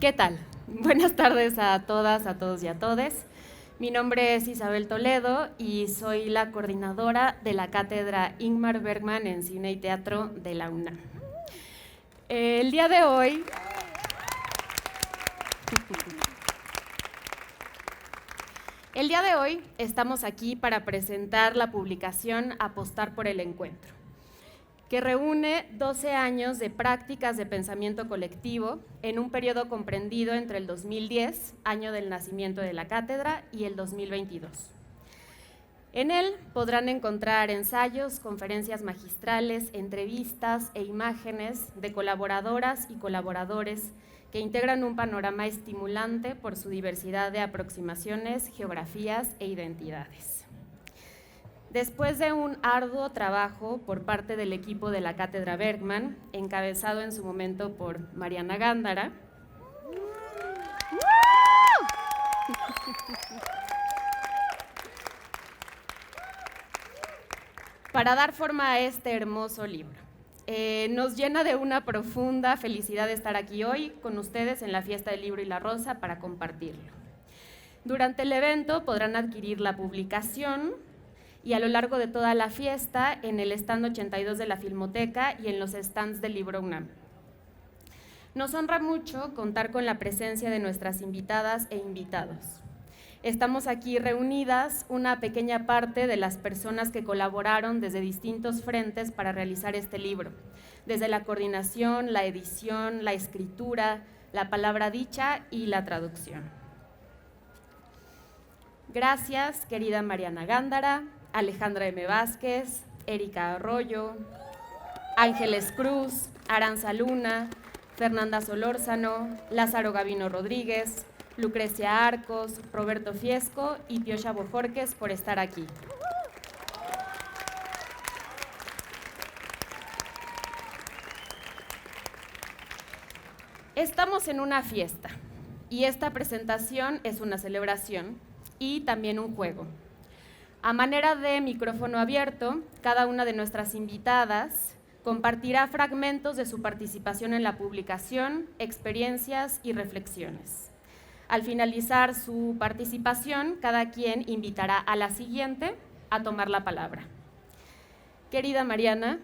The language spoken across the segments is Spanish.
¿Qué tal? Buenas tardes a todas, a todos y a todes. Mi nombre es Isabel Toledo y soy la coordinadora de la cátedra Ingmar Bergman en Cine y Teatro de la UNAM. El día de hoy estamos aquí para presentar la publicación Apostar por el Encuentro, que reúne 12 años de prácticas de pensamiento colectivo en un periodo comprendido entre el 2010, año del nacimiento de la cátedra, y el 2022. En él podrán encontrar ensayos, conferencias magistrales, entrevistas e imágenes de colaboradoras y colaboradores que integran un panorama estimulante por su diversidad de aproximaciones, geografías e identidades. Después de un arduo trabajo por parte del equipo de la Cátedra Bergman, encabezado en su momento por Mariana Gándara, para dar forma a este hermoso libro. Nos llena de una profunda felicidad estar aquí hoy con ustedes en la Fiesta del Libro y la Rosa para compartirlo. Durante el evento podrán adquirir la publicación y a lo largo de toda la fiesta en el stand 82 de la Filmoteca y en los stands del Libro UNAM. Nos honra mucho contar con la presencia de nuestras invitadas e invitados. Estamos aquí reunidas una pequeña parte de las personas que colaboraron desde distintos frentes para realizar este libro, desde la coordinación, la edición, la escritura, la palabra dicha y la traducción. Gracias, querida Mariana Gándara, Alejandra M. Vázquez, Erika Arroyo, Ángeles Cruz, Aranza Luna, Fernanda Solórzano, Lázaro Gavino Rodríguez, Lucrecia Arcos, Roberto Fiesco y Piocha Bojorques por estar aquí. Estamos en una fiesta y esta presentación es una celebración y también un juego. A manera de micrófono abierto, cada una de nuestras invitadas compartirá fragmentos de su participación en la publicación, experiencias y reflexiones. Al finalizar su participación, cada quien invitará a la siguiente a tomar la palabra. Querida Mariana,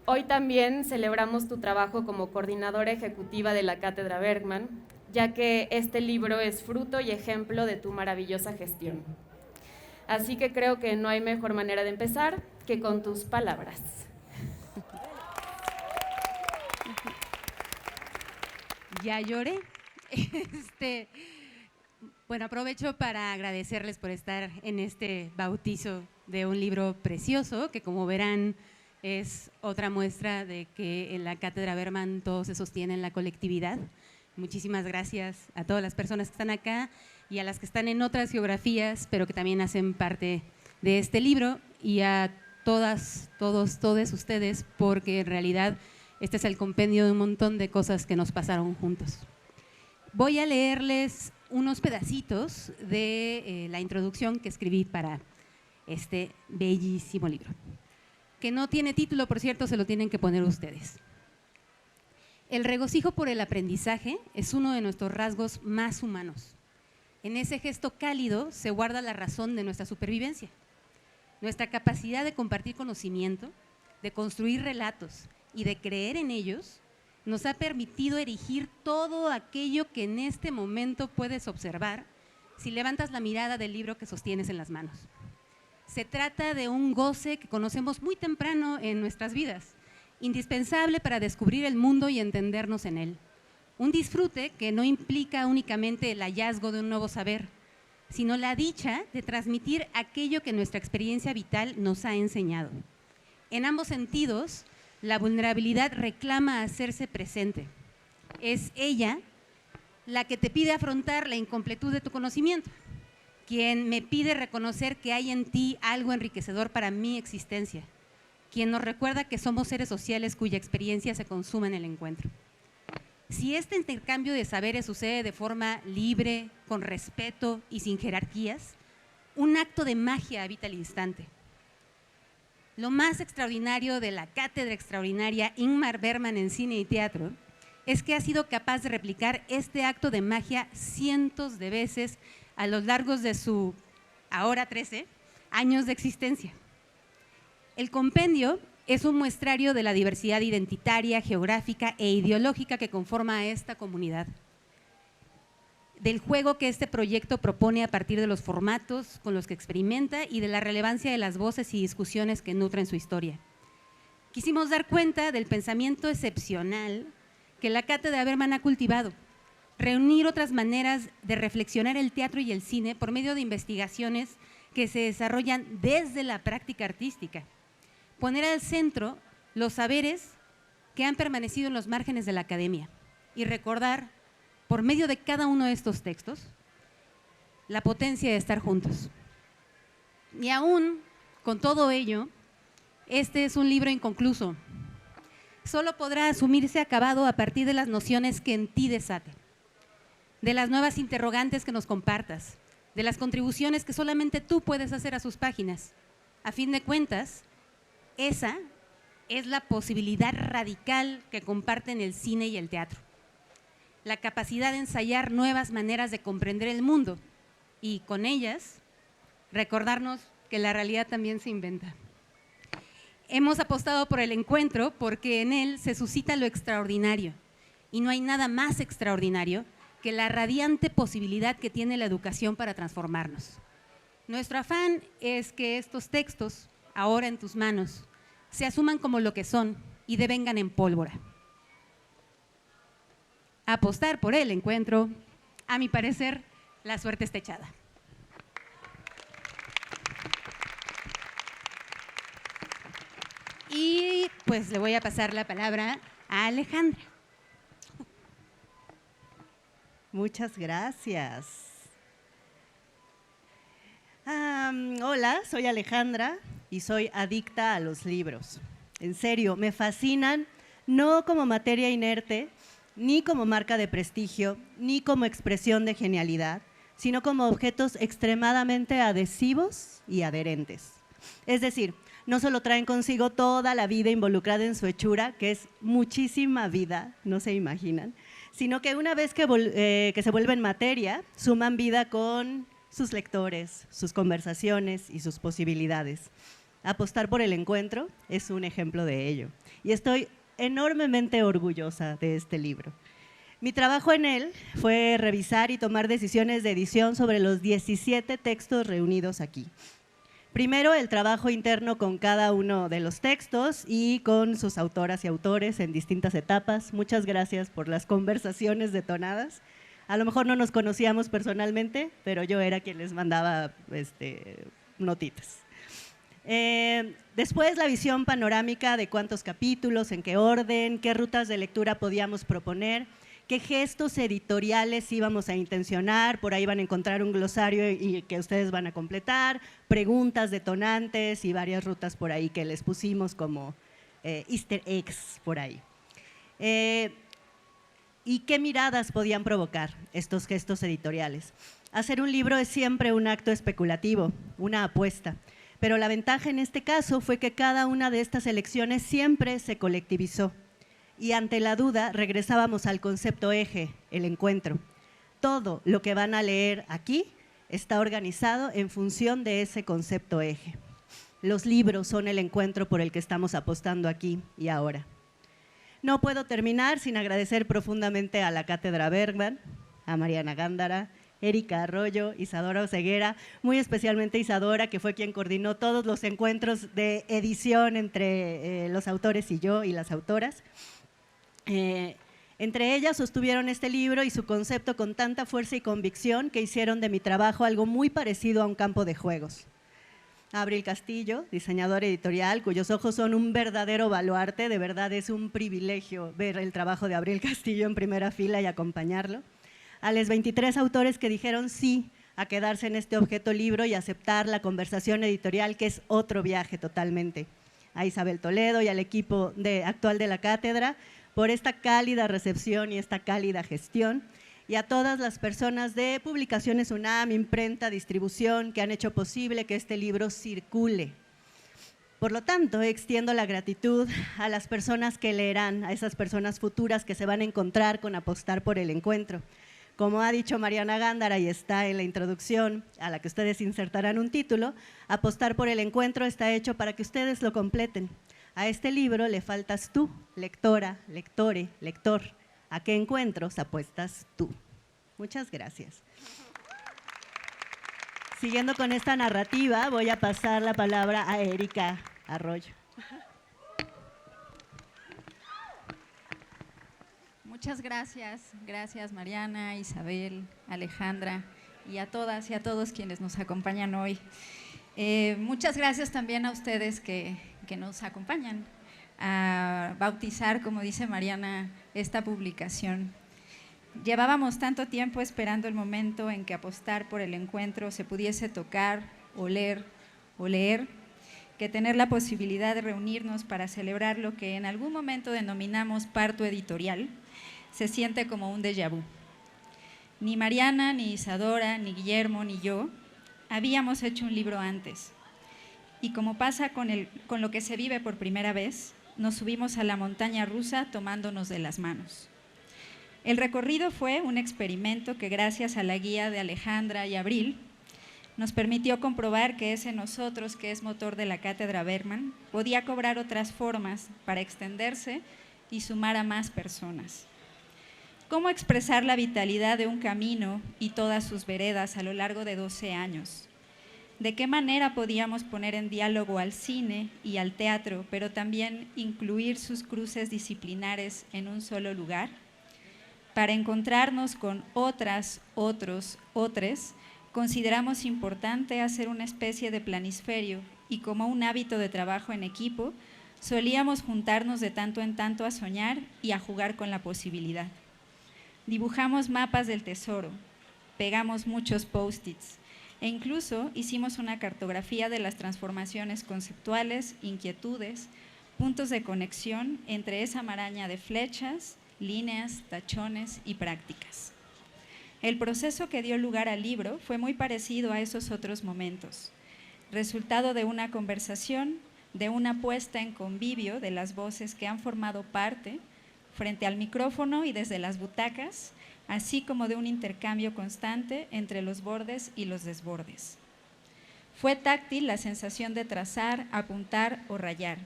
hoy también celebramos tu trabajo como coordinadora ejecutiva de la Cátedra Bergman, ya que este libro es fruto y ejemplo de tu maravillosa gestión. Así que creo que no hay mejor manera de empezar que con tus palabras. Ya lloré. Bueno, aprovecho para agradecerles por estar en este bautizo de un libro precioso, que como verán es otra muestra de que en la Cátedra Bergman todo se sostiene en la colectividad. Muchísimas gracias a todas las personas que están acá y a las que están en otras geografías, pero que también hacen parte de este libro, y a todas, todos ustedes, porque en realidad este es el compendio de un montón de cosas que nos pasaron juntos. Voy a leerles unos pedacitos de la introducción que escribí para este bellísimo libro, que no tiene título, por cierto, se lo tienen que poner ustedes. El regocijo por el aprendizaje es uno de nuestros rasgos más humanos. En ese gesto cálido se guarda la razón de nuestra supervivencia, nuestra capacidad de compartir conocimiento, de construir relatos y de creer en ellos. Nos ha permitido erigir todo aquello que en este momento puedes observar si levantas la mirada del libro que sostienes en las manos. Se trata de un goce que conocemos muy temprano en nuestras vidas, indispensable para descubrir el mundo y entendernos en él. Un disfrute que no implica únicamente el hallazgo de un nuevo saber, sino la dicha de transmitir aquello que nuestra experiencia vital nos ha enseñado. En ambos sentidos, la vulnerabilidad reclama hacerse presente. Es ella la que te pide afrontar la incompletud de tu conocimiento, quien me pide reconocer que hay en ti algo enriquecedor para mi existencia, quien nos recuerda que somos seres sociales cuya experiencia se consuma en el encuentro. Si este intercambio de saberes sucede de forma libre, con respeto y sin jerarquías, un acto de magia habita el instante. Lo más extraordinario de la Cátedra Extraordinaria Ingmar Bergman en Cine y Teatro es que ha sido capaz de replicar este acto de magia cientos de veces a lo largo de su, ahora 13, años de existencia. El compendio es un muestrario de la diversidad identitaria, geográfica e ideológica que conforma a esta comunidad, del juego que este proyecto propone a partir de los formatos con los que experimenta y de la relevancia de las voces y discusiones que nutren su historia. Quisimos dar cuenta del pensamiento excepcional que la Cátedra Bergman ha cultivado, reunir otras maneras de reflexionar el teatro y el cine por medio de investigaciones que se desarrollan desde la práctica artística, poner al centro los saberes que han permanecido en los márgenes de la academia y recordar, por medio de cada uno de estos textos, la potencia de estar juntos. Y aún con todo ello, este es un libro inconcluso. Solo podrá asumirse acabado a partir de las nociones que en ti desate, de las nuevas interrogantes que nos compartas, de las contribuciones que solamente tú puedes hacer a sus páginas. A fin de cuentas, esa es la posibilidad radical que comparten el cine y el teatro. La capacidad de ensayar nuevas maneras de comprender el mundo y con ellas recordarnos que la realidad también se inventa. Hemos apostado por el encuentro porque en él se suscita lo extraordinario y no hay nada más extraordinario que la radiante posibilidad que tiene la educación para transformarnos. Nuestro afán es que estos textos, ahora en tus manos, se asuman como lo que son y devengan en pólvora. Apostar por el encuentro, a mi parecer, la suerte está echada. Y pues le voy a pasar la palabra a Alejandra. Muchas gracias. Hola, soy Alejandra y soy adicta a los libros. En serio, me fascinan, no como materia inerte, ni como marca de prestigio, ni como expresión de genialidad, sino como objetos extremadamente adhesivos y adherentes. Es decir, no solo traen consigo toda la vida involucrada en su hechura, que es muchísima vida, no se imaginan, sino que una vez que se vuelven materia, suman vida con sus lectores, sus conversaciones y sus posibilidades. Apostar por el encuentro es un ejemplo de ello. Y estoy enormemente orgullosa de este libro. Mi trabajo en él fue revisar y tomar decisiones de edición sobre los 17 textos reunidos aquí. Primero, el trabajo interno con cada uno de los textos y con sus autoras y autores en distintas etapas. Muchas gracias por las conversaciones detonadas. A lo mejor no nos conocíamos personalmente, pero yo era quien les mandaba notitas. Después, la visión panorámica de cuántos capítulos, en qué orden, qué rutas de lectura podíamos proponer, qué gestos editoriales íbamos a intencionar, por ahí van a encontrar un glosario y que ustedes van a completar, preguntas detonantes y varias rutas por ahí que les pusimos como easter eggs por ahí. ¿Y qué miradas podían provocar estos gestos editoriales? Hacer un libro es siempre un acto especulativo, una apuesta, pero la ventaja en este caso fue que cada una de estas elecciones siempre se colectivizó. Y ante la duda regresábamos al concepto eje, el encuentro. Todo lo que van a leer aquí está organizado en función de ese concepto eje. Los libros son el encuentro por el que estamos apostando aquí y ahora. No puedo terminar sin agradecer profundamente a la Cátedra Bergman, a Mariana Gándara, Erika Arroyo, Isadora Oseguera, muy especialmente Isadora, que fue quien coordinó todos los encuentros de edición entre los autores y yo y las autoras. Entre ellas sostuvieron este libro y su concepto con tanta fuerza y convicción que hicieron de mi trabajo algo muy parecido a un campo de juegos. Abril Castillo, diseñadora editorial, cuyos ojos son un verdadero baluarte, de verdad es un privilegio ver el trabajo de Abril Castillo en primera fila y acompañarlo. A los 23 autores que dijeron sí a quedarse en este objeto libro y aceptar la conversación editorial, que es otro viaje totalmente. A Isabel Toledo y al equipo actual de la cátedra, por esta cálida recepción y esta cálida gestión, y a todas las personas de Publicaciones UNAM, imprenta, distribución, que han hecho posible que este libro circule. Por lo tanto, extiendo la gratitud a las personas que leerán, a esas personas futuras que se van a encontrar con Apostar por el Encuentro. Como ha dicho Mariana Gándara y está en la introducción a la que ustedes insertarán un título, Apostar por el Encuentro está hecho para que ustedes lo completen. A este libro le faltas tú, lectora, lectore, lector. ¿A qué encuentros apuestas tú? Muchas gracias. Siguiendo con esta narrativa, voy a pasar la palabra a Erika Arroyo. Muchas gracias, gracias Mariana, Isabel, Alejandra y a todas y a todos quienes nos acompañan hoy. Muchas gracias también a ustedes que nos acompañan a bautizar, como dice Mariana, esta publicación. Llevábamos tanto tiempo esperando el momento en que Apostar por el Encuentro se pudiese tocar, oler o leer, que tener la posibilidad de reunirnos para celebrar lo que en algún momento denominamos parto editorial, se siente como un déjà vu. Ni Mariana, ni Isadora, ni Guillermo, ni yo habíamos hecho un libro antes. Y como pasa con lo que se vive por primera vez, nos subimos a la montaña rusa tomándonos de las manos. El recorrido fue un experimento que, gracias a la guía de Alejandra y Abril, nos permitió comprobar que ese nosotros, que es motor de la Cátedra Bergman, podía cobrar otras formas para extenderse y sumar a más personas. ¿Cómo expresar la vitalidad de un camino y todas sus veredas a lo largo de 12 años? ¿De qué manera podíamos poner en diálogo al cine y al teatro, pero también incluir sus cruces disciplinares en un solo lugar? Para encontrarnos con otras, otros, otres, consideramos importante hacer una especie de planisferio y, como un hábito de trabajo en equipo, solíamos juntarnos de tanto en tanto a soñar y a jugar con la posibilidad. Dibujamos mapas del tesoro, pegamos muchos post-its e incluso hicimos una cartografía de las transformaciones conceptuales, inquietudes, puntos de conexión entre esa maraña de flechas, líneas, tachones y prácticas. El proceso que dio lugar al libro fue muy parecido a esos otros momentos, resultado de una conversación, de una puesta en convivio de las voces que han formado parte frente al micrófono y desde las butacas, así como de un intercambio constante entre los bordes y los desbordes. Fue táctil la sensación de trazar, apuntar o rayar,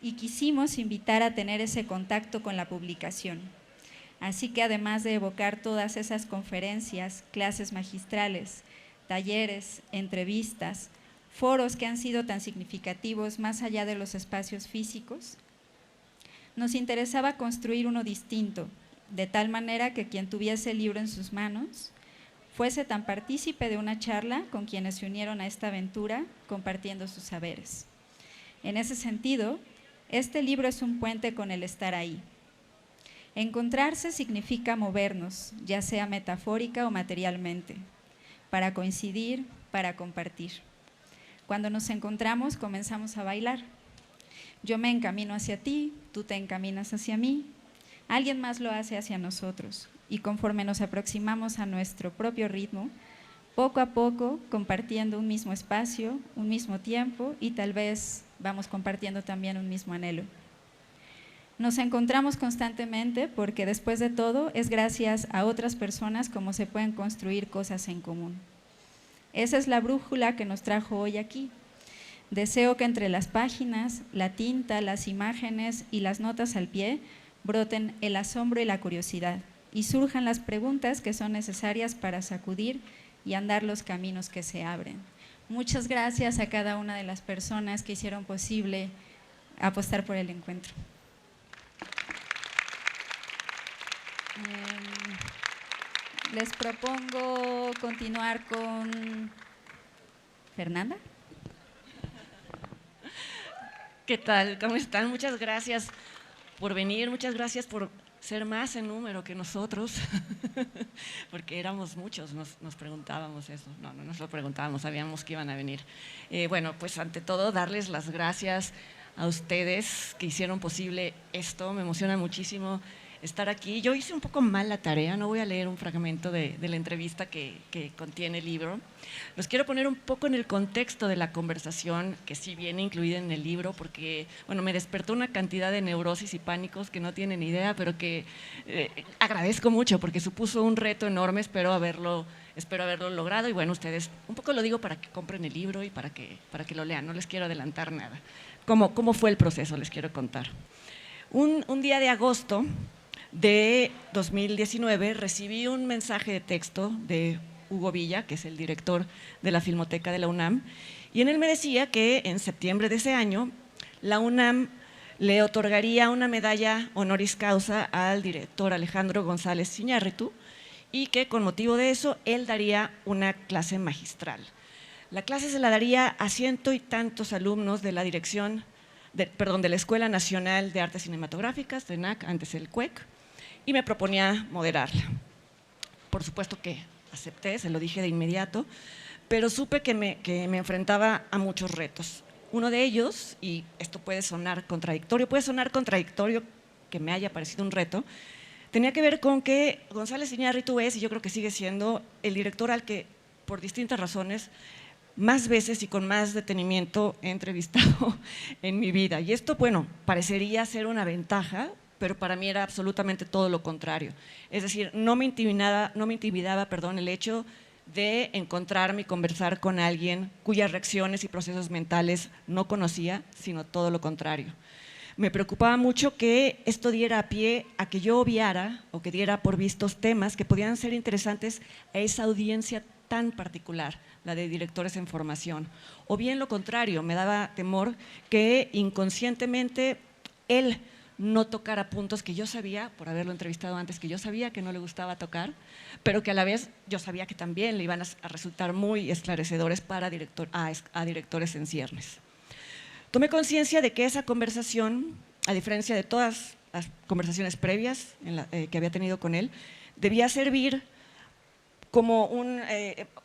y quisimos invitar a tener ese contacto con la publicación. Así que, además de evocar todas esas conferencias, clases magistrales, talleres, entrevistas, foros que han sido tan significativos más allá de los espacios físicos, nos interesaba construir uno distinto, de tal manera que quien tuviese el libro en sus manos fuese tan partícipe de una charla con quienes se unieron a esta aventura compartiendo sus saberes. En ese sentido, este libro es un puente con el estar ahí. Encontrarse significa movernos, ya sea metafórica o materialmente, para coincidir, para compartir. Cuando nos encontramos, comenzamos a bailar. Yo me encamino hacia ti, tú te encaminas hacia mí, alguien más lo hace hacia nosotros, y conforme nos aproximamos a nuestro propio ritmo, poco a poco compartiendo un mismo espacio, un mismo tiempo, y tal vez vamos compartiendo también un mismo anhelo. Nos encontramos constantemente porque, después de todo, es gracias a otras personas como se pueden construir cosas en común. Esa es la brújula que nos trajo hoy aquí. Deseo que entre las páginas, la tinta, las imágenes y las notas al pie broten el asombro y la curiosidad y surjan las preguntas que son necesarias para sacudir y andar los caminos que se abren. Muchas gracias a cada una de las personas que hicieron posible Apostar por el Encuentro. Les propongo continuar con Fernanda. ¿Qué tal? ¿Cómo están? Muchas gracias por venir, muchas gracias por ser más en número que nosotros, porque éramos muchos, nos preguntábamos eso, no nos lo preguntábamos, sabíamos que iban a venir. Bueno, pues ante todo darles las gracias a ustedes que hicieron posible esto, me emociona muchísimo estar aquí. Yo hice un poco mal la tarea, no voy a leer un fragmento de la entrevista que contiene el libro. Los quiero poner un poco en el contexto de la conversación que sí viene incluida en el libro, porque bueno, me despertó una cantidad de neurosis y pánicos que no tienen idea, pero que agradezco mucho porque supuso un reto enorme, espero haberlo logrado. Y bueno, ustedes, un poco lo digo para que compren el libro y para que lo lean, no les quiero adelantar nada. ¿Cómo fue el proceso? Les quiero contar. Un día de agosto de 2019 recibí un mensaje de texto de Hugo Villa, que es el director de la Filmoteca de la UNAM, y en él me decía que en septiembre de ese año la UNAM le otorgaría una medalla honoris causa al director Alejandro González Iñárritu y que con motivo de eso él daría una clase magistral. La clase se la daría a 100 y tantos alumnos de la dirección, de la Escuela Nacional de Artes Cinematográficas, de NAC, antes el CUEC, y me proponía moderarla. Por supuesto que acepté, se lo dije de inmediato, pero supe que me enfrentaba a muchos retos. Uno de ellos, y esto puede sonar contradictorio que me haya parecido un reto, tenía que ver con que González Iñárritu es, y yo creo que sigue siendo, el director al que, por distintas razones, más veces y con más detenimiento he entrevistado en mi vida. Y esto, bueno, parecería ser una ventaja, pero para mí era absolutamente todo lo contrario. Es decir, no me intimidaba, el hecho de encontrarme y conversar con alguien cuyas reacciones y procesos mentales no conocía, sino todo lo contrario. Me preocupaba mucho que esto diera pie a que yo obviara o que diera por vistos temas que podían ser interesantes a esa audiencia tan particular, la de directores en formación. O bien lo contrario, me daba temor que inconscientemente él no tocara puntos que yo sabía, por haberlo entrevistado antes, que yo sabía que no le gustaba tocar, pero que a la vez yo sabía que también le iban a resultar muy esclarecedores para a directores en ciernes. Tomé conciencia de que esa conversación, a diferencia de todas las conversaciones previas que había tenido con él, debía servir como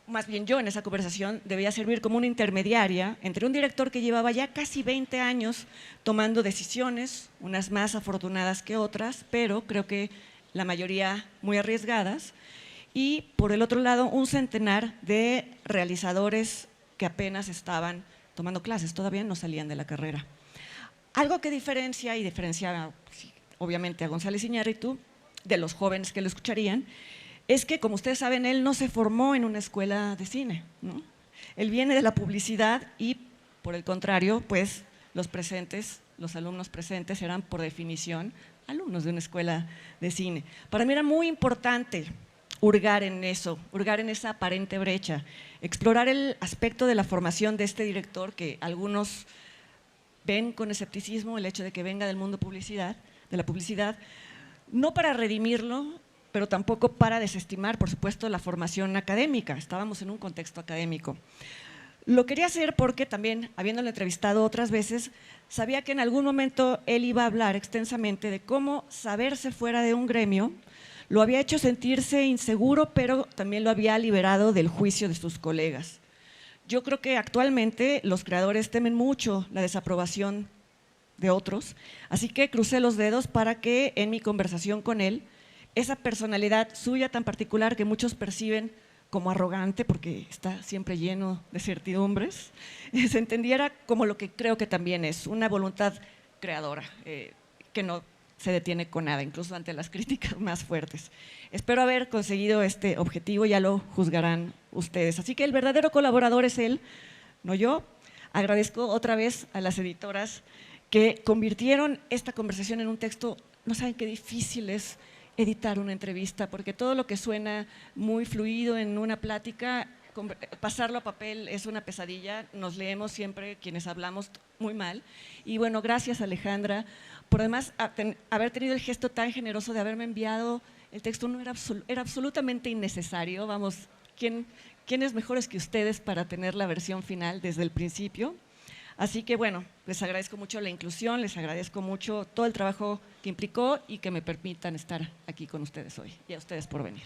más bien yo en esa conversación debía servir como una intermediaria entre un director que llevaba ya casi 20 años tomando decisiones, unas más afortunadas que otras, pero creo que la mayoría muy arriesgadas, y por el otro lado un centenar de realizadores que apenas estaban tomando clases, todavía no salían de la carrera. Algo que diferencia obviamente a González Iñárritu de los jóvenes que lo escucharían, es que, como ustedes saben, él no se formó en una escuela de cine, ¿no? Él viene de la publicidad y, por el contrario, pues los alumnos presentes eran, por definición, alumnos de una escuela de cine. Para mí era muy importante hurgar en esa aparente brecha, explorar el aspecto de la formación de este director que algunos ven con escepticismo, el hecho de que venga del mundo de la publicidad, no para redimirlo, pero tampoco para desestimar, por supuesto, la formación académica. Estábamos en un contexto académico. Lo quería hacer porque también, habiéndolo entrevistado otras veces, sabía que en algún momento él iba a hablar extensamente de cómo saberse fuera de un gremio lo había hecho sentirse inseguro, pero también lo había liberado del juicio de sus colegas. Yo creo que actualmente los creadores temen mucho la desaprobación de otros, así que crucé los dedos para que en mi conversación con él esa personalidad suya tan particular que muchos perciben como arrogante porque está siempre lleno de certidumbres, se entendiera como lo que creo que también es, una voluntad creadora, que no se detiene con nada, incluso ante las críticas más fuertes. Espero haber conseguido este objetivo, ya lo juzgarán ustedes. Así que el verdadero colaborador es él, no yo. Agradezco otra vez a las editoras que convirtieron esta conversación en un texto. No saben qué difícil es editar una entrevista, porque todo lo que suena muy fluido en una plática, pasarlo a papel es una pesadilla, nos leemos siempre quienes hablamos muy mal. Y bueno, gracias Alejandra, por además haber tenido el gesto tan generoso de haberme enviado el texto. No era absolutamente innecesario, vamos, ¿quién es mejores que ustedes para tener la versión final desde el principio? Así que bueno, les agradezco mucho la inclusión, les agradezco mucho todo el trabajo que implicó y que me permitan estar aquí con ustedes hoy, y a ustedes por venir.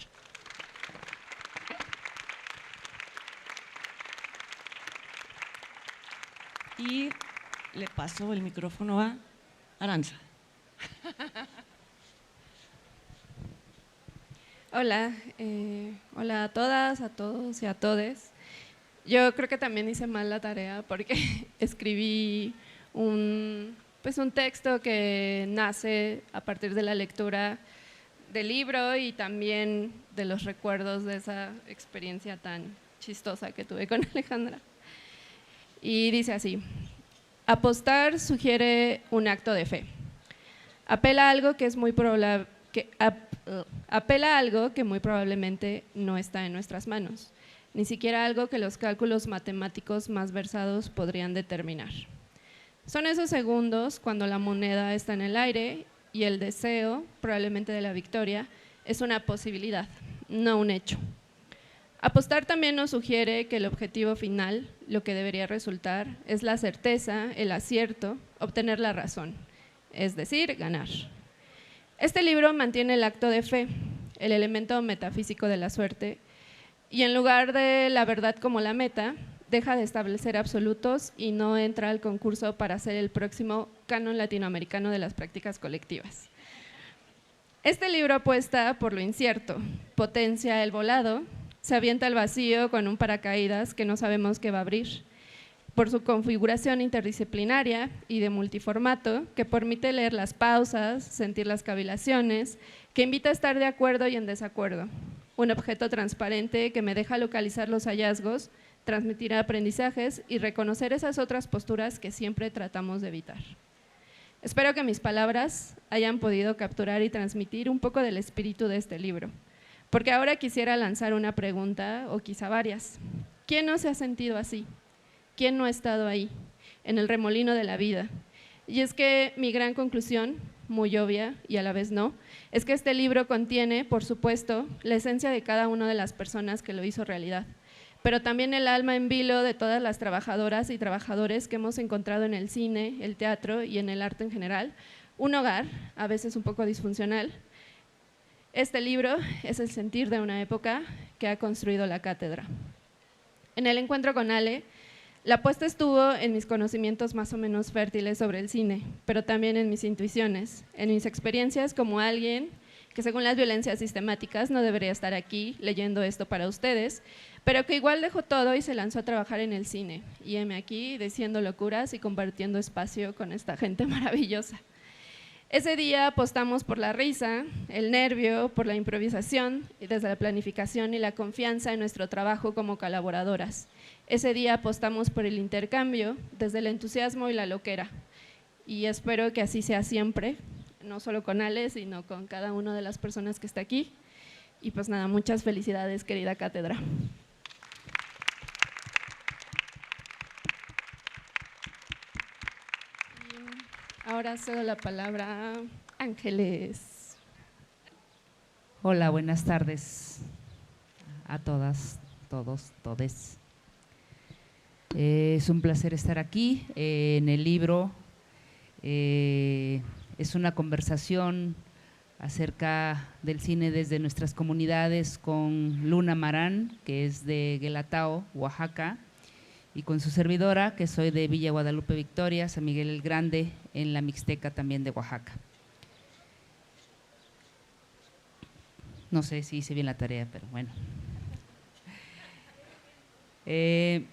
Y le paso el micrófono a Aranza. Hola, hola a todas, a todos y a todes. Yo creo que también hice mal la tarea porque escribí un texto que nace a partir de la lectura del libro y también de los recuerdos de esa experiencia tan chistosa que tuve con Alejandra. Y dice así: apostar sugiere un acto de fe. Apela a algo que es muy apela a algo que muy probablemente no está en nuestras manos, ni siquiera algo que los cálculos matemáticos más versados podrían determinar. Son esos segundos cuando la moneda está en el aire y el deseo, probablemente de la victoria, es una posibilidad, no un hecho. Apostar también nos sugiere que el objetivo final, lo que debería resultar, es la certeza, el acierto, obtener la razón, es decir, ganar. Este libro mantiene el acto de fe, el elemento metafísico de la suerte, y en lugar de la verdad como la meta, deja de establecer absolutos y no entra al concurso para ser el próximo canon latinoamericano de las prácticas colectivas. Este libro apuesta por lo incierto, potencia el volado, se avienta al vacío con un paracaídas que no sabemos qué va a abrir, por su configuración interdisciplinaria y de multiformato, que permite leer las pausas, sentir las cavilaciones, que invita a estar de acuerdo y en desacuerdo. Un objeto transparente que me deja localizar los hallazgos, transmitir aprendizajes y reconocer esas otras posturas que siempre tratamos de evitar. Espero que mis palabras hayan podido capturar y transmitir un poco del espíritu de este libro, porque ahora quisiera lanzar una pregunta, o quizá varias. ¿Quién no se ha sentido así? ¿Quién no ha estado ahí, en el remolino de la vida? Y es que mi gran conclusión, muy obvia y a la vez no, es que este libro contiene, por supuesto, la esencia de cada una de las personas que lo hizo realidad, pero también el alma en vilo de todas las trabajadoras y trabajadores que hemos encontrado en el cine, el teatro y en el arte en general, un hogar, a veces un poco disfuncional. Este libro es el sentir de una época que ha construido la cátedra. En el encuentro con Ale, la apuesta estuvo en mis conocimientos más o menos fértiles sobre el cine, pero también en mis intuiciones, en mis experiencias como alguien que según las violencias sistemáticas no debería estar aquí leyendo esto para ustedes, pero que igual dejó todo y se lanzó a trabajar en el cine. Y heme aquí diciendo locuras y compartiendo espacio con esta gente maravillosa. Ese día apostamos por la risa, el nervio, por la improvisación, y desde la planificación y la confianza en nuestro trabajo como colaboradoras. Ese día apostamos por el intercambio, desde el entusiasmo y la loquera. Y espero que así sea siempre, no solo con Ale, sino con cada una de las personas que está aquí. Y pues nada, muchas felicidades, querida cátedra. Ahora cedo la palabra a Ángeles. Hola, buenas tardes a todas, todos, todes. Es un placer estar aquí. En el libro es una conversación acerca del cine desde nuestras comunidades con Luna Marán, que es de Guelatao, Oaxaca, y con su servidora, que soy de Villa Guadalupe Victoria, San Miguel el Grande, en la Mixteca también de Oaxaca. No sé si hice bien la tarea, pero bueno.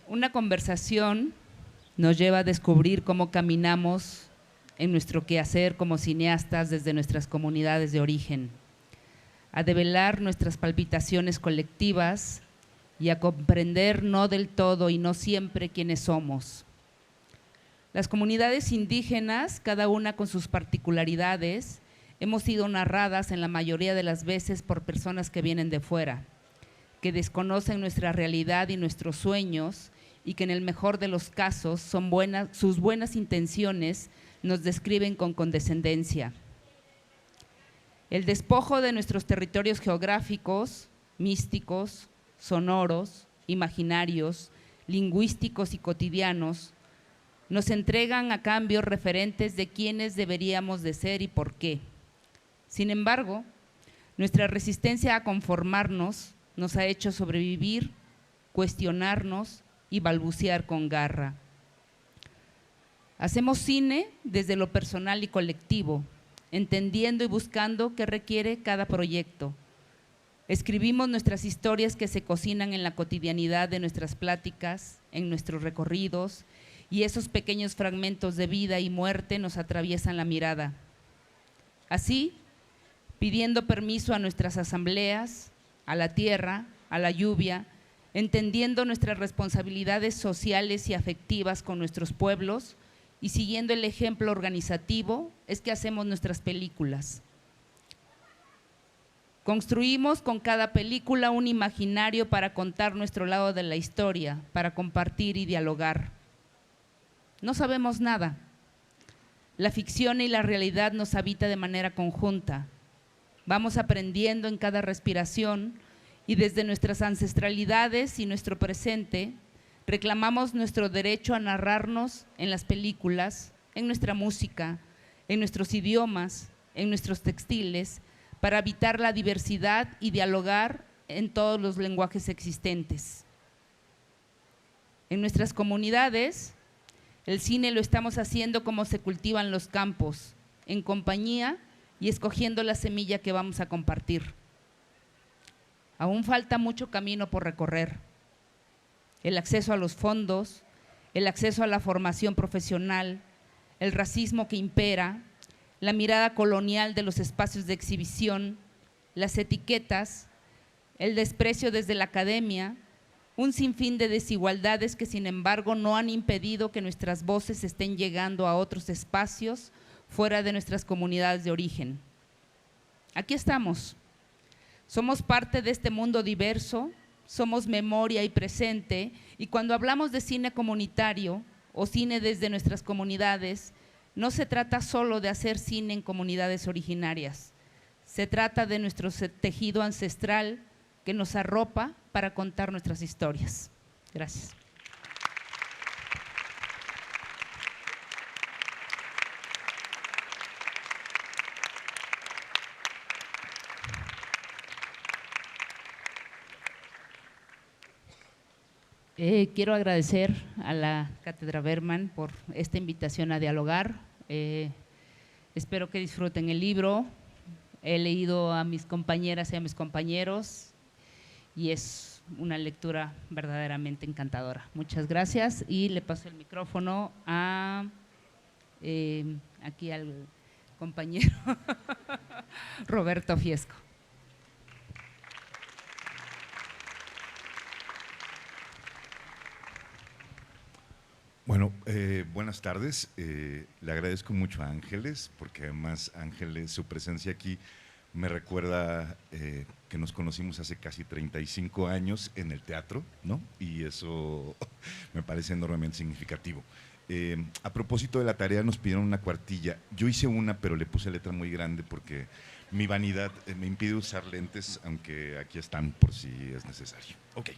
Una conversación nos lleva a descubrir cómo caminamos en nuestro quehacer como cineastas desde nuestras comunidades de origen, a develar nuestras palpitaciones colectivas y a comprender no del todo y no siempre quiénes somos. Las comunidades indígenas, cada una con sus particularidades, hemos sido narradas en la mayoría de las veces por personas que vienen de fuera, que desconocen nuestra realidad y nuestros sueños y que en el mejor de los casos sus buenas intenciones nos describen con condescendencia. El despojo de nuestros territorios geográficos, místicos, sonoros, imaginarios, lingüísticos y cotidianos, nos entregan a cambio referentes de quiénes deberíamos de ser y por qué. Sin embargo, nuestra resistencia a conformarnos nos ha hecho sobrevivir, cuestionarnos y balbucear con garra. Hacemos cine desde lo personal y colectivo, entendiendo y buscando qué requiere cada proyecto, Escribimos nuestras historias que se cocinan en la cotidianidad de nuestras pláticas, en nuestros recorridos, y esos pequeños fragmentos de vida y muerte nos atraviesan la mirada. Así, pidiendo permiso a nuestras asambleas, a la tierra, a la lluvia, entendiendo nuestras responsabilidades sociales y afectivas con nuestros pueblos y siguiendo el ejemplo organizativo, es que hacemos nuestras películas. Construimos con cada película un imaginario para contar nuestro lado de la historia, para compartir y dialogar. No sabemos nada. La ficción y la realidad nos habita de manera conjunta. Vamos aprendiendo en cada respiración y desde nuestras ancestralidades y nuestro presente reclamamos nuestro derecho a narrarnos en las películas, en nuestra música, en nuestros idiomas, en nuestros textiles, para habitar la diversidad y dialogar en todos los lenguajes existentes. En nuestras comunidades, el cine lo estamos haciendo como se cultivan los campos, en compañía y escogiendo la semilla que vamos a compartir. Aún falta mucho camino por recorrer. El acceso a los fondos, el acceso a la formación profesional, el racismo que impera, la mirada colonial de los espacios de exhibición, las etiquetas, el desprecio desde la academia, un sinfín de desigualdades que sin embargo no han impedido que nuestras voces estén llegando a otros espacios fuera de nuestras comunidades de origen. Aquí estamos. Somos parte de este mundo diverso, somos memoria y presente, y cuando hablamos de cine comunitario o cine desde nuestras comunidades, no se trata solo de hacer cine en comunidades originarias, se trata de nuestro tejido ancestral que nos arropa para contar nuestras historias. Gracias. Quiero agradecer a la Cátedra Bergman por esta invitación a dialogar. Espero que disfruten el libro. He leído a mis compañeras y a mis compañeros y es una lectura verdaderamente encantadora. Muchas gracias y le paso el micrófono a aquí al compañero Roberto Fiesco. Bueno, buenas tardes. Le agradezco mucho a Ángeles, porque además Ángeles, su presencia aquí me recuerda que nos conocimos hace casi 35 años en el teatro, ¿no? Y eso me parece enormemente significativo. A propósito de la tarea, nos pidieron una cuartilla. Yo hice una, pero le puse letra muy grande porque mi vanidad me impide usar lentes, aunque aquí están por si es necesario. Ok.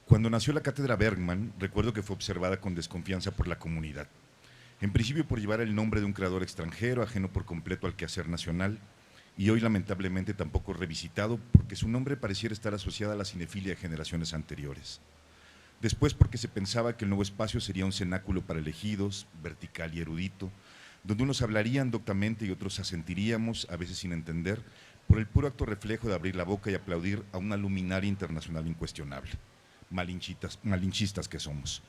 Cuando nació la Cátedra Bergman, recuerdo que fue observada con desconfianza por la comunidad. En principio por llevar el nombre de un creador extranjero, ajeno por completo al quehacer nacional, y hoy lamentablemente tampoco revisitado porque su nombre pareciera estar asociado a la cinefilia de generaciones anteriores. Después porque se pensaba que el nuevo espacio sería un cenáculo para elegidos, vertical y erudito, donde unos hablarían doctamente y otros asentiríamos, a veces sin entender, por el puro acto reflejo de abrir la boca y aplaudir a una luminaria internacional incuestionable. Malinchistas que somos.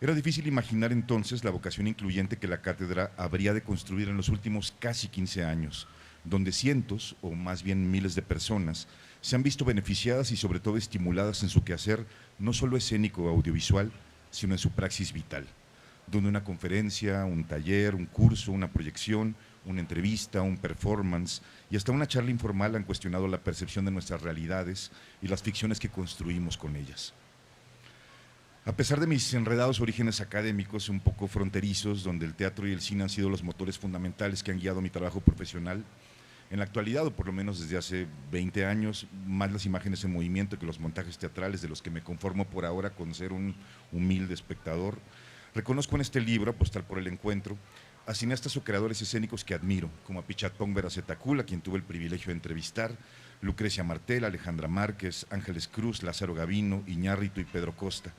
Era difícil imaginar entonces la vocación incluyente que la cátedra habría de construir en los últimos casi 15 años, donde cientos, o más bien miles de personas, se han visto beneficiadas y sobre todo estimuladas en su quehacer, no solo escénico o audiovisual, sino en su praxis vital, donde una conferencia, un taller, un curso, una proyección, una entrevista, un performance y hasta una charla informal han cuestionado la percepción de nuestras realidades y las ficciones que construimos con ellas. A pesar de mis enredados orígenes académicos un poco fronterizos, donde el teatro y el cine han sido los motores fundamentales que han guiado mi trabajo profesional, en la actualidad, o por lo menos desde hace 20 años, más las imágenes en movimiento que los montajes teatrales de los que me conformo por ahora con ser un humilde espectador, reconozco en este libro, Apostar por el Encuentro, a cineastas o creadores escénicos que admiro, como a Pichatpong Verazetacul, a quien tuve el privilegio de entrevistar, Lucrecia Martel, Alejandra Márquez, Ángeles Cruz, Lázaro Gavino, Iñárritu y Pedro Costa.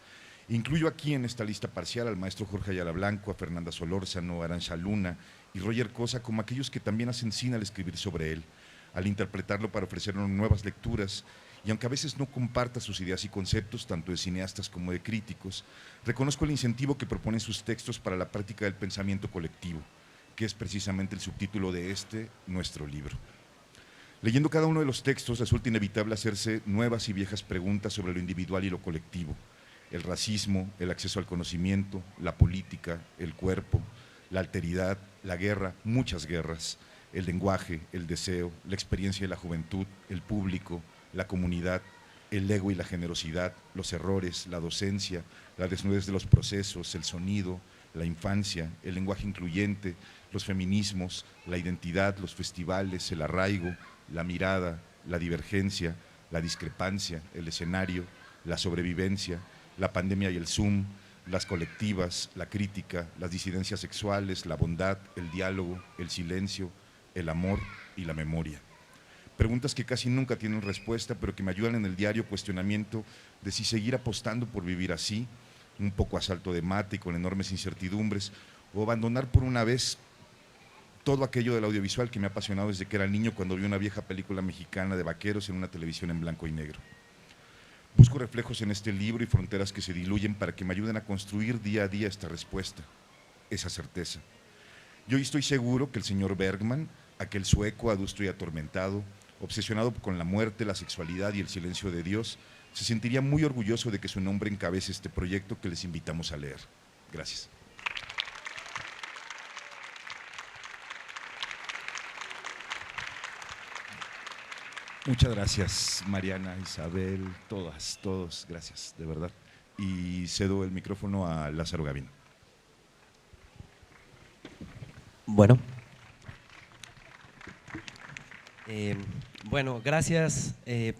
Incluyo aquí en esta lista parcial al maestro Jorge Ayala Blanco, a Fernanda Solórzano, a Arantxa Luna y Roger Cosa, como aquellos que también hacen cine al escribir sobre él, al interpretarlo para ofrecernos nuevas lecturas, y aunque a veces no comparta sus ideas y conceptos, tanto de cineastas como de críticos, reconozco el incentivo que proponen sus textos para la práctica del pensamiento colectivo, que es precisamente el subtítulo de nuestro libro. Leyendo cada uno de los textos resulta inevitable hacerse nuevas y viejas preguntas sobre lo individual y lo colectivo: el racismo, el acceso al conocimiento, la política, el cuerpo, la alteridad, la guerra, muchas guerras, el lenguaje, el deseo, la experiencia de la juventud, el público, la comunidad, el ego y la generosidad, los errores, la docencia, la desnudez de los procesos, el sonido, la infancia, el lenguaje incluyente, los feminismos, la identidad, los festivales, el arraigo, la mirada, la divergencia, la discrepancia, el escenario, la sobrevivencia, la pandemia y el Zoom, las colectivas, la crítica, las disidencias sexuales, la bondad, el diálogo, el silencio, el amor y la memoria. Preguntas que casi nunca tienen respuesta, pero que me ayudan en el diario cuestionamiento de si seguir apostando por vivir así, un poco a salto de mate y con enormes incertidumbres, o abandonar por una vez todo aquello del audiovisual que me ha apasionado desde que era niño, cuando vi una vieja película mexicana de vaqueros en una televisión en blanco y negro. Busco reflejos en este libro y fronteras que se diluyen para que me ayuden a construir día a día esta respuesta, esa certeza. Yo estoy seguro que el señor Bergman, aquel sueco adusto y atormentado, obsesionado con la muerte, la sexualidad y el silencio de Dios, se sentiría muy orgulloso de que su nombre encabece este proyecto que les invitamos a leer. Gracias. Muchas gracias, Mariana, Isabel, todas, todos, gracias, de verdad. Y cedo el micrófono a Lázaro Gavino. Bueno. Gracias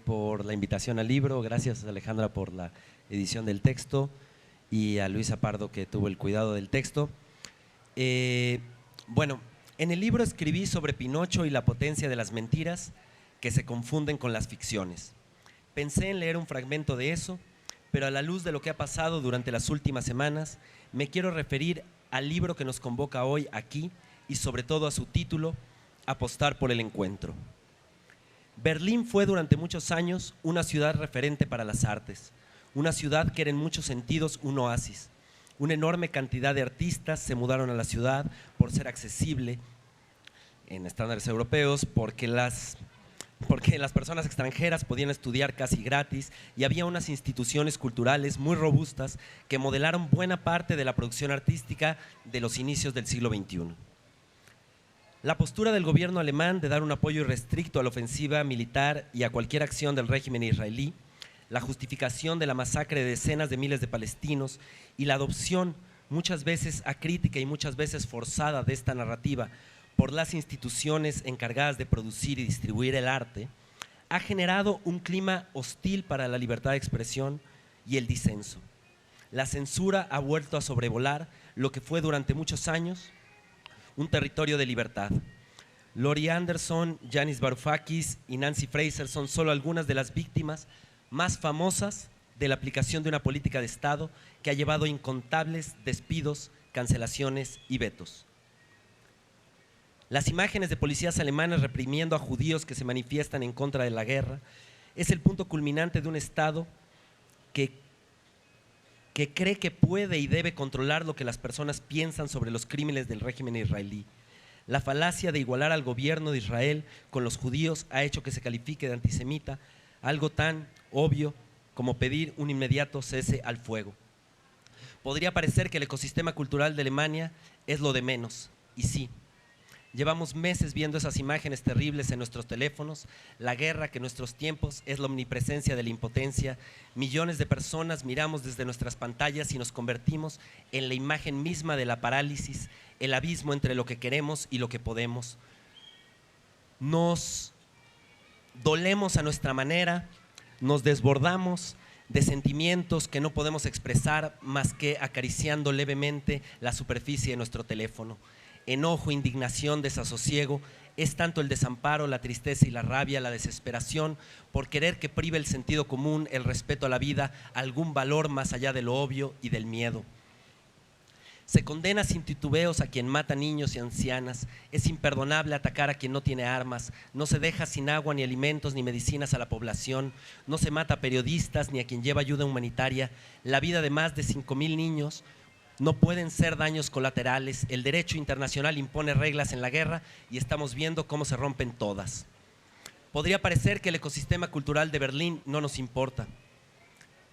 por la invitación al libro, gracias Alejandra por la edición del texto y a Luisa Pardo que tuvo el cuidado del texto. En el libro escribí sobre Pinocho y la potencia de las mentiras que se confunden con las ficciones. Pensé en leer un fragmento de eso, pero a la luz de lo que ha pasado durante las últimas semanas, me quiero referir al libro que nos convoca hoy aquí y sobre todo a su título, Apostar por el encuentro. Berlín fue durante muchos años una ciudad referente para las artes, una ciudad que era en muchos sentidos un oasis. Una enorme cantidad de artistas se mudaron a la ciudad por ser accesible en estándares europeos, porque las personas extranjeras podían estudiar casi gratis y había unas instituciones culturales muy robustas que modelaron buena parte de la producción artística de los inicios del siglo XXI. La postura del gobierno alemán de dar un apoyo irrestricto a la ofensiva militar y a cualquier acción del régimen israelí, la justificación de la masacre de decenas de miles de palestinos y la adopción, muchas veces acrítica y muchas veces forzada, de esta narrativa por las instituciones encargadas de producir y distribuir el arte, ha generado un clima hostil para la libertad de expresión y el disenso. La censura ha vuelto a sobrevolar lo que fue durante muchos años un territorio de libertad. Laurie Anderson, Yanis Varoufakis y Nancy Fraser son solo algunas de las víctimas más famosas de la aplicación de una política de Estado que ha llevado incontables despidos, cancelaciones y vetos. Las imágenes de policías alemanes reprimiendo a judíos que se manifiestan en contra de la guerra es el punto culminante de un Estado que cree que puede y debe controlar lo que las personas piensan sobre los crímenes del régimen israelí. La falacia de igualar al gobierno de Israel con los judíos ha hecho que se califique de antisemita algo tan obvio como pedir un inmediato cese al fuego. Podría parecer que el ecosistema cultural de Alemania es lo de menos, y sí. Llevamos meses viendo esas imágenes terribles en nuestros teléfonos, la guerra que en nuestros tiempos es la omnipresencia de la impotencia. Millones de personas miramos desde nuestras pantallas y nos convertimos en la imagen misma de la parálisis, el abismo entre lo que queremos y lo que podemos. Nos dolemos a nuestra manera, nos desbordamos de sentimientos que no podemos expresar más que acariciando levemente la superficie de nuestro teléfono. Enojo, indignación, desasosiego, es tanto el desamparo, la tristeza y la rabia, la desesperación por querer que prive el sentido común, el respeto a la vida, algún valor más allá de lo obvio y del miedo. Se condena sin titubeos a quien mata niños y ancianas. Es imperdonable atacar a quien no tiene armas. No se deja sin agua, ni alimentos, ni medicinas a la población. No se mata a periodistas ni a quien lleva ayuda humanitaria. La vida de más de 5,000 niños no pueden ser daños colaterales. El derecho internacional impone reglas en la guerra y estamos viendo cómo se rompen todas. Podría parecer que el ecosistema cultural de Berlín no nos importa,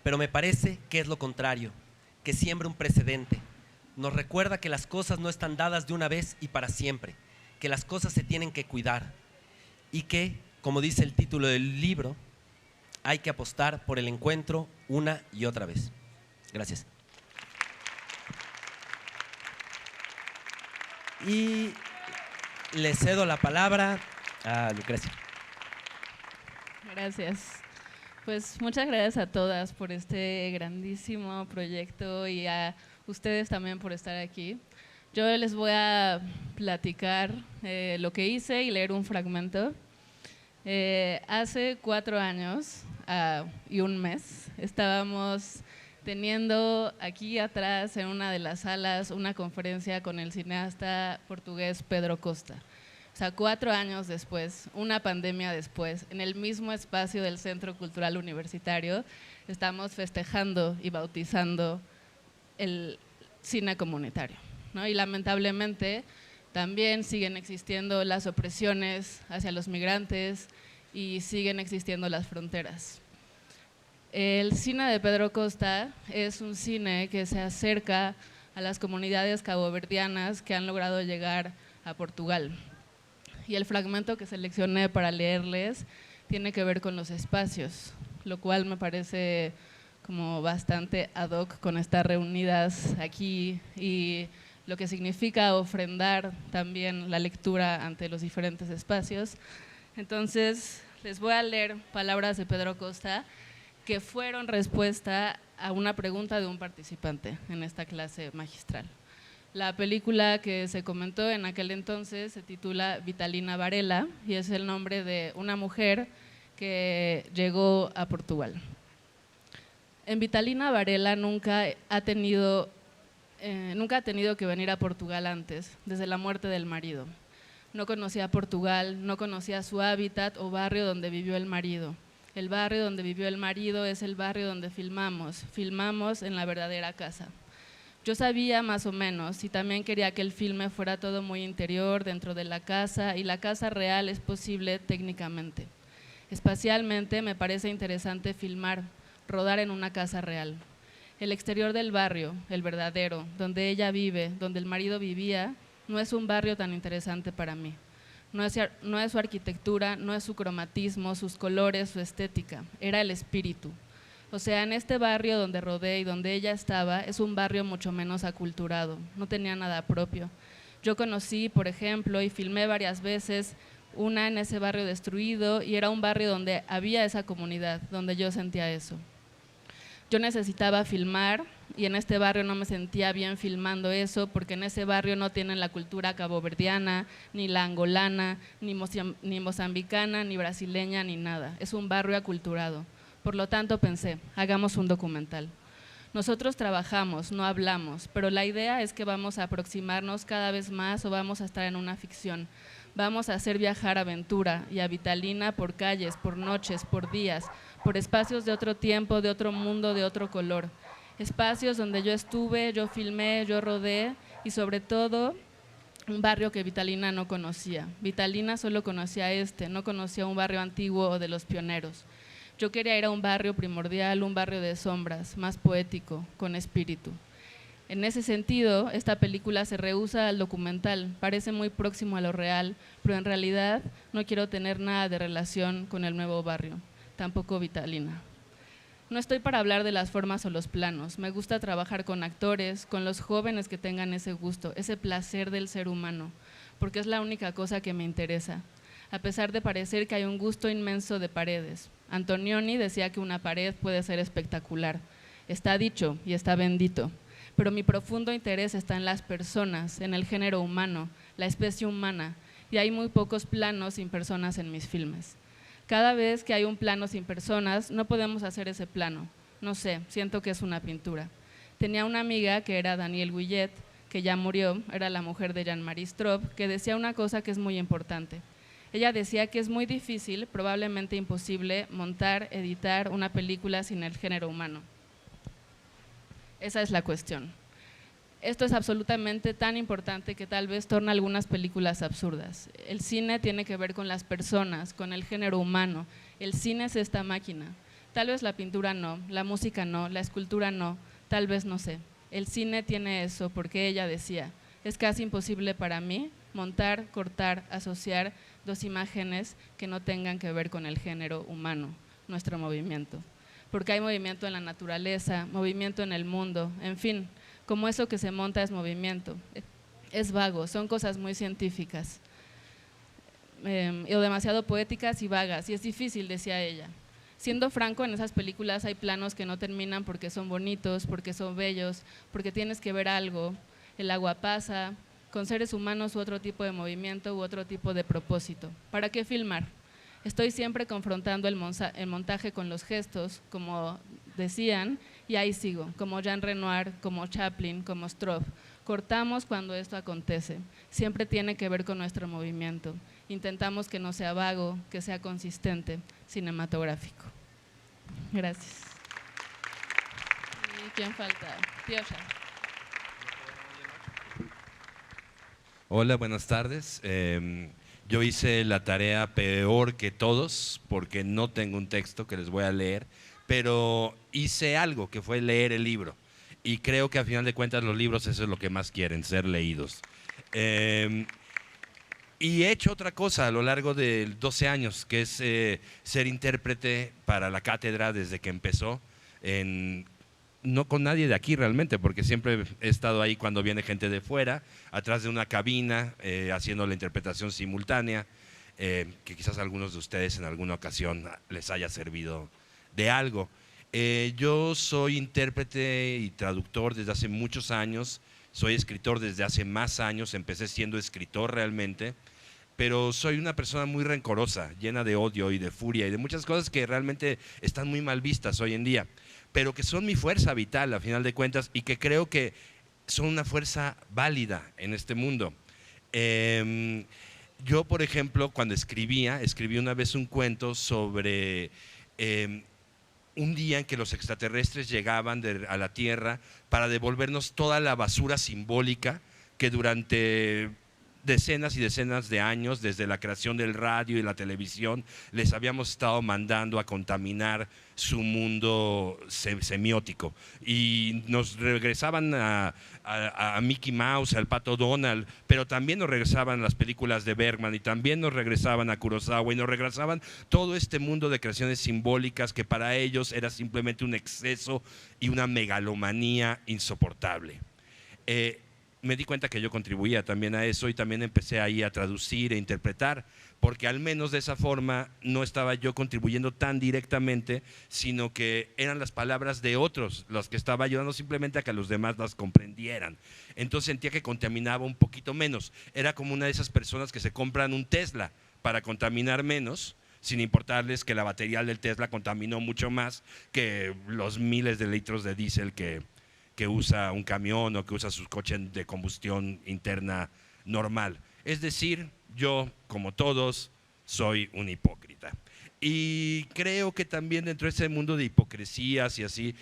pero me parece que es lo contrario, que siembra un precedente. Nos recuerda que las cosas no están dadas de una vez y para siempre, que las cosas se tienen que cuidar y que, como dice el título del libro, hay que apostar por el encuentro una y otra vez. Gracias. Y le cedo la palabra a Lucrecia. Gracias. Pues muchas gracias a todas por este grandísimo proyecto y a ustedes también por estar aquí. Yo les voy a platicar lo que hice y leer un fragmento. Hace 4 años y un mes estábamos teniendo aquí atrás en una de las salas una conferencia con el cineasta portugués Pedro Costa. O sea, 4 años después, una pandemia después, en el mismo espacio del Centro Cultural Universitario, estamos festejando y bautizando el cine comunitario, ¿no? Y lamentablemente también siguen existiendo las opresiones hacia los migrantes y siguen existiendo las fronteras. El cine de Pedro Costa es un cine que se acerca a las comunidades caboverdianas que han logrado llegar a Portugal. Y el fragmento que seleccioné para leerles tiene que ver con los espacios, lo cual me parece como bastante ad hoc con estar reunidas aquí y lo que significa ofrendar también la lectura ante los diferentes espacios. Entonces, les voy a leer palabras de Pedro Costa que fueron respuesta a una pregunta de un participante en esta clase magistral. La película que se comentó en aquel entonces se titula Vitalina Varela y es el nombre de una mujer que llegó a Portugal. En Vitalina Varela nunca ha tenido que venir a Portugal antes, desde la muerte del marido. No conocía Portugal, no conocía su hábitat o barrio donde vivió el marido. El barrio donde vivió el marido es el barrio donde filmamos en la verdadera casa. Yo sabía más o menos y también quería que el filme fuera todo muy interior dentro de la casa y la casa real es posible técnicamente. Espacialmente me parece interesante filmar, rodar en una casa real. El exterior del barrio, el verdadero, donde ella vive, donde el marido vivía, no es un barrio tan interesante para mí. No es su arquitectura, no es su cromatismo, sus colores, su estética, era el espíritu. O sea, en este barrio donde rodé y donde ella estaba, es un barrio mucho menos aculturado, no tenía nada propio. Yo conocí, por ejemplo, y filmé varias veces una en ese barrio destruido y era un barrio donde había esa comunidad, donde yo sentía eso. Yo necesitaba filmar y en este barrio no me sentía bien filmando eso porque en ese barrio no tienen la cultura caboverdiana, ni la angolana, ni mozambicana, ni brasileña, ni nada. Es un barrio aculturado. Por lo tanto pensé, hagamos un documental. Nosotros trabajamos, no hablamos, pero la idea es que vamos a aproximarnos cada vez más o vamos a estar en una ficción. Vamos a hacer viajar a Aventura y a Vitalina por calles, por noches, por días, por espacios de otro tiempo, de otro mundo, de otro color. Espacios donde yo estuve, yo filmé, yo rodé y sobre todo un barrio que Vitalina no conocía. Vitalina solo conocía no conocía un barrio antiguo o de los pioneros. Yo quería ir a un barrio primordial, un barrio de sombras, más poético, con espíritu. En ese sentido, esta película se rehúsa al documental, parece muy próximo a lo real, pero en realidad no quiero tener nada de relación con el nuevo barrio, tampoco Vitalina. No estoy para hablar de las formas o los planos, me gusta trabajar con actores, con los jóvenes que tengan ese gusto, ese placer del ser humano, porque es la única cosa que me interesa, a pesar de parecer que hay un gusto inmenso de paredes. Antonioni decía que una pared puede ser espectacular, está dicho y está bendito, pero mi profundo interés está en las personas, en el género humano, la especie humana, y hay muy pocos planos sin personas en mis filmes. Cada vez que hay un plano sin personas, no podemos hacer ese plano, no sé, siento que es una pintura. Tenía una amiga que era Danielle Gouillet, que ya murió, era la mujer de Jean-Marie Straub, que decía una cosa que es muy importante. Ella decía que es muy difícil, probablemente imposible, montar, editar una película sin el género humano. Esa es la cuestión. Esto es absolutamente tan importante que tal vez torna algunas películas absurdas. El cine tiene que ver con las personas, con el género humano. El cine es esta máquina. Tal vez la pintura no, la música no, la escultura no, tal vez no sé. El cine tiene eso porque ella decía, es casi imposible para mí montar, cortar, asociar dos imágenes que no tengan que ver con el género humano, nuestro movimiento. Porque hay movimiento en la naturaleza, movimiento en el mundo, en fin, como eso que se monta es movimiento. Es vago, son cosas muy científicas, o demasiado poéticas y vagas, y es difícil, decía ella. Siendo franco, en esas películas hay planos que no terminan porque son bonitos, porque son bellos, porque tienes que ver algo. El agua pasa, con seres humanos u otro tipo de movimiento u otro tipo de propósito. ¿Para qué filmar? Estoy siempre confrontando el montaje con los gestos, como decían, y ahí sigo, como Jean Renoir, como Chaplin, como Straub. Cortamos cuando esto acontece. Siempre tiene que ver con nuestro movimiento. Intentamos que no sea vago, que sea consistente, cinematográfico. Gracias. ¿Y quién falta? Tiosha. Hola, buenas tardes. Yo hice la tarea peor que todos porque no tengo un texto que les voy a leer, pero hice algo que fue leer el libro. Y creo que a final de cuentas los libros eso es lo que más quieren, ser leídos. Y he hecho otra cosa a lo largo de 12 años, que es ser intérprete para la cátedra desde que empezó, no con nadie de aquí realmente, porque siempre he estado ahí cuando viene gente de fuera, atrás de una cabina, haciendo la interpretación simultánea, que quizás a algunos de ustedes en alguna ocasión les haya servido de algo. Yo soy intérprete y traductor desde hace muchos años, soy escritor desde hace más años, empecé siendo escritor realmente, pero soy una persona muy rencorosa, llena de odio y de furia y de muchas cosas que realmente están muy mal vistas hoy en día, pero que son mi fuerza vital a final de cuentas y que creo que son una fuerza válida en este mundo. Yo, por ejemplo, cuando escribí una vez un cuento sobre un día en que los extraterrestres llegaban a la Tierra para devolvernos toda la basura simbólica que durante decenas y decenas de años, desde la creación del radio y la televisión, les habíamos estado mandando a contaminar su mundo semiótico. Y nos regresaban a Mickey Mouse, al Pato Donald, pero también nos regresaban las películas de Bergman y también nos regresaban a Kurosawa y nos regresaban todo este mundo de creaciones simbólicas que para ellos era simplemente un exceso y una megalomanía insoportable. Me di cuenta que yo contribuía también a eso y también empecé ahí a traducir e interpretar, porque al menos de esa forma no estaba yo contribuyendo tan directamente, sino que eran las palabras de otros los que estaba ayudando simplemente a que los demás las comprendieran. Entonces sentía que contaminaba un poquito menos. Era como una de esas personas que se compran un Tesla para contaminar menos, sin importarles que la batería del Tesla contaminó mucho más que los miles de litros de diésel que usa un camión o que usa su coche de combustión interna normal. Es decir, yo, como todos, soy un hipócrita. Y creo que también dentro de ese mundo de hipocresías y así,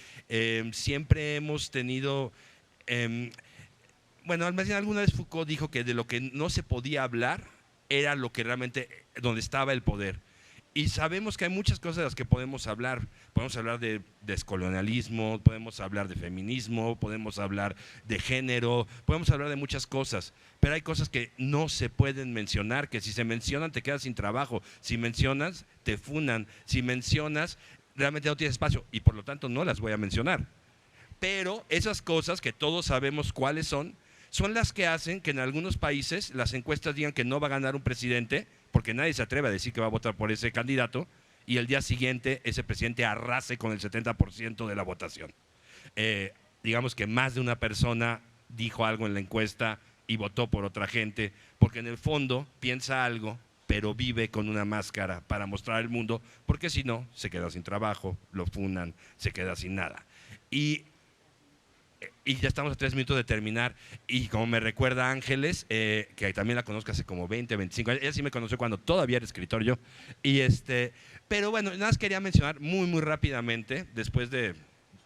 siempre hemos tenido… bueno, alguna vez Foucault dijo que de lo que no se podía hablar era lo que realmente, donde estaba el poder. Y sabemos que hay muchas cosas de las que podemos hablar. Podemos hablar de descolonialismo, podemos hablar de feminismo, podemos hablar de género, podemos hablar de muchas cosas. Pero hay cosas que no se pueden mencionar, que si se mencionan te quedas sin trabajo. Si mencionas, te funan. Si mencionas, realmente no tienes espacio y por lo tanto no las voy a mencionar. Pero esas cosas que todos sabemos cuáles son las que hacen que en algunos países las encuestas digan que no va a ganar un presidente, porque nadie se atreve a decir que va a votar por ese candidato, y el día siguiente ese presidente arrase con el 70% de la votación. Digamos que más de una persona dijo algo en la encuesta y votó por otra gente, porque en el fondo piensa algo, pero vive con una máscara para mostrar al mundo, porque si no, se queda sin trabajo, lo funan, se queda sin nada. Y y ya estamos a 3 minutos de terminar. Y como me recuerda Ángeles, que también la conozco hace como 20, 25 años, ella sí me conoció cuando todavía era escritor yo. Pero bueno, nada más quería mencionar muy, muy rápidamente, después de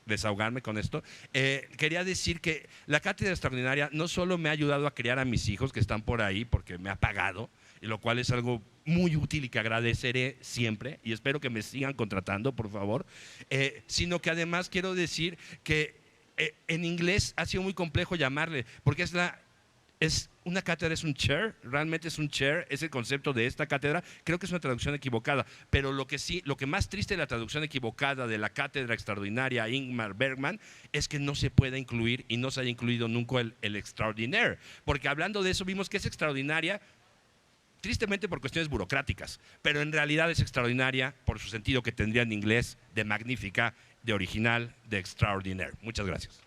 desahogarme con esto, quería decir que la Cátedra Extraordinaria no solo me ha ayudado a criar a mis hijos que están por ahí, porque me ha pagado, y lo cual es algo muy útil y que agradeceré siempre, y espero que me sigan contratando, por favor, sino que además quiero decir que en inglés ha sido muy complejo llamarle, porque una cátedra es un chair, realmente es un chair, es el concepto de esta cátedra. Creo que es una traducción equivocada, pero lo que más triste de la traducción equivocada de la Cátedra Extraordinaria Ingmar Bergman es que no se pueda incluir y no se haya incluido nunca el extraordinaire, porque hablando de eso vimos que es extraordinaria tristemente por cuestiones burocráticas, pero en realidad es extraordinaria por su sentido que tendría en inglés de magnífica, de original, de extraordinaire. Muchas gracias.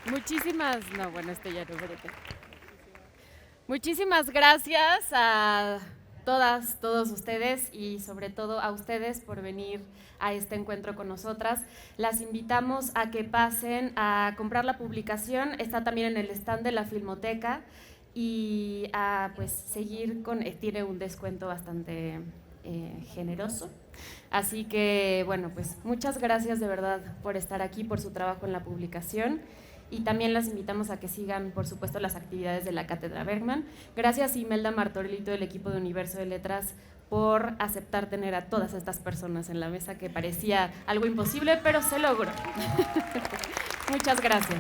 Muchísimas gracias a todas, todos ustedes y sobre todo a ustedes por venir a este encuentro con nosotras. Las invitamos a que pasen a comprar la publicación, está también en el stand de la Filmoteca y a pues seguir tiene un descuento bastante generoso. Así que bueno, pues muchas gracias de verdad por estar aquí, por su trabajo en la publicación. Y también las invitamos a que sigan, por supuesto, las actividades de la Cátedra Bergman. Gracias, Imelda Martorell y todo el equipo de Universo de Letras por aceptar tener a todas estas personas en la mesa, que parecía algo imposible, pero se logró. Muchas gracias.